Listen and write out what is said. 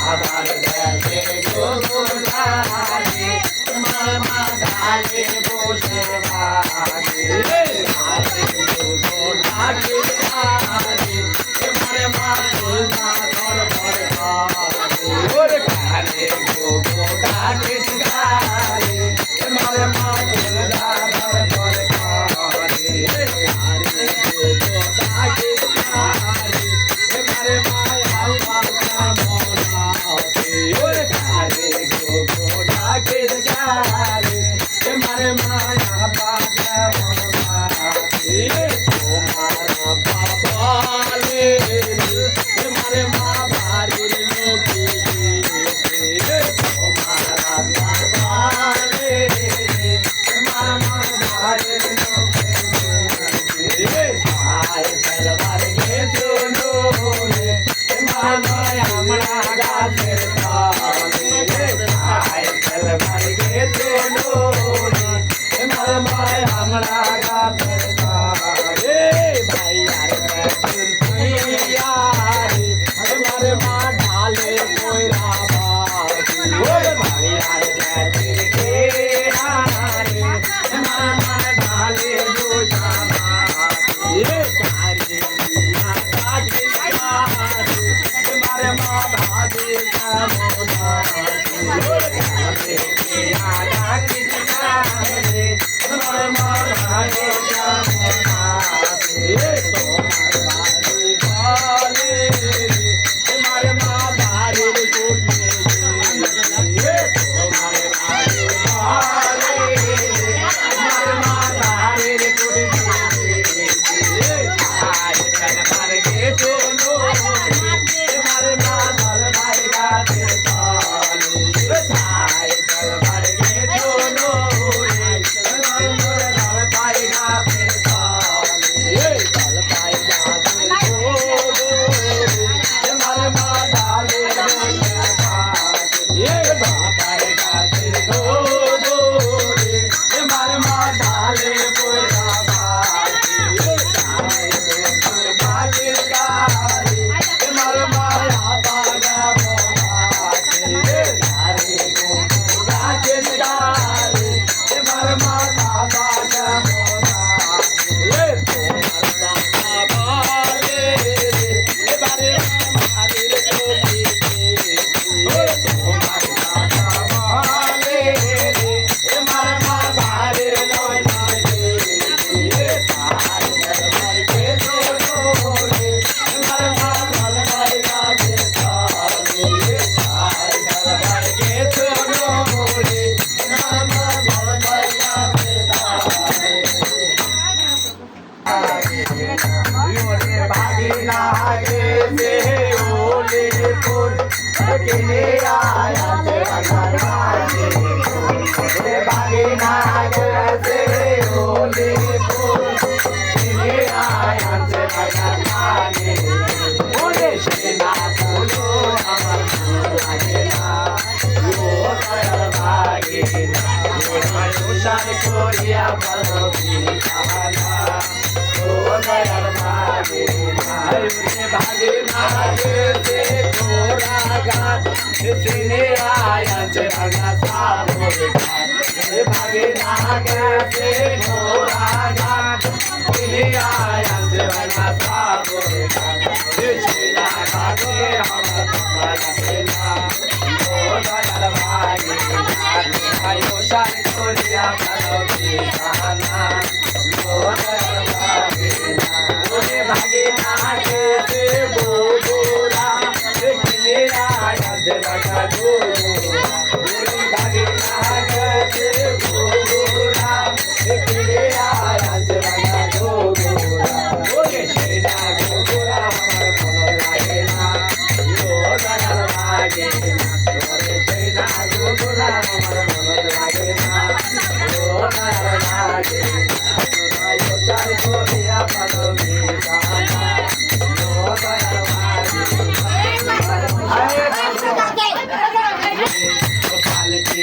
আবার দেশে গোগুলারে তোমার মা ডালে বসে ভাগে আরে গোগো ডাকে আরে তোমার মা তুলনা ধর ধর ভাগে ওরে কারে গোগো ডাকে গারে তোমার মা তুলনা ধর ধর ভাগে আরে গোগো ডাকে গারে তোমার মা আলবা মনা আছে ওরে কারে গোগো ডাকে গারে তোমার মা আলবা মনা আছে তোমার বাবালে তোমার মা বাড়ির লোকে তোমার বাবালে তোমার মা বাড়ির লোকে আয় ফেলবার গেছো রে তোমার মায় আমরা গাছের তলে আয় ফেলবার গেছো রে তোমার মায় আমরা গাছের তলে ভাই আর পেছন তুইয়া রে তোমার মা ঢালে কইরা বাকি ওরে ভাই আর পেছন কে হারে তোমার মা ঢালে দোষা বাকি কারে না কাজে কারে তোমার মা ভাবে কেমন আছে কারে কে আডাকি কারে তোমার মা ভাবে কেমন আছে তোমার বাড়ি বলে তোমার মা বাড়ির কোটে তোমার বাড়ি বলে তোমার মা বাড়ির কোটে আয় ফেলবার গেছো তোমার মা ধর ভাই গাছে তলে আয় ফেলবার গেছো তোমার ধর ভাই গাছে তলে ধর ভাই গাছে তোমার মা ডালে বাবার গাছের গোদরে তোমার মা ডালে বইরা বাগের গায়ে তোমার মায়া বাগা বাগাছে আরে গাছের গায়ে তোমার মাথা বাগা বাগাছে তোমার দাদা বলে এবারে আমাদের লোকে তোমার দাদা বলে তোমার মা বাড়ির নয় নয় সার দরবার গেছো রে তোমার মা দরবার গাছে তলে সার দরবার গেছো রে তোমার মা দরবার গাছে তলে ওরে ভাগে না গেছে ওলে পুর কিনে আয়া যে বাগান মাঝে ওরে ভাগে না গেছে ওলে পুর কিনে আয়া যে বাগান মাঝে ওরে সেনা বলো আমার লাগে না ও দয়াল ভাগে না অনুসার করিয়া ভালো বিধানা ও দয়াল ভাগে না ভাগে না গেছে ঘোড়া গান সিনে আয়া যে ভাগা সাবর গান ভাগে না গেছে ঘোড়া গান সিনে আয়া যে ভাগা সাবর গান সেনা ভাগে আমার লাগে না ও দয়াল ভাগে না অনুসার করিয়া ভালো বিধানা ও দয়াল ভাগে না ওরে ভাগে না গেছে বগুড়া দেখলে আয়া যে ভাগা গোরা ওরে ভাগে না গেছে বগুড়া দেখলে আয়া যে ভাগা গোরা ওরে সেনা গোরা আমার মন লাগে না ও দয়াল ভাগে না ওরে সেনা গোরা আমার মন লাগে না ও দয়াল ভাগে না সার করিয়া ভালো বিধানা ও দয়াল ভাগে না কালকে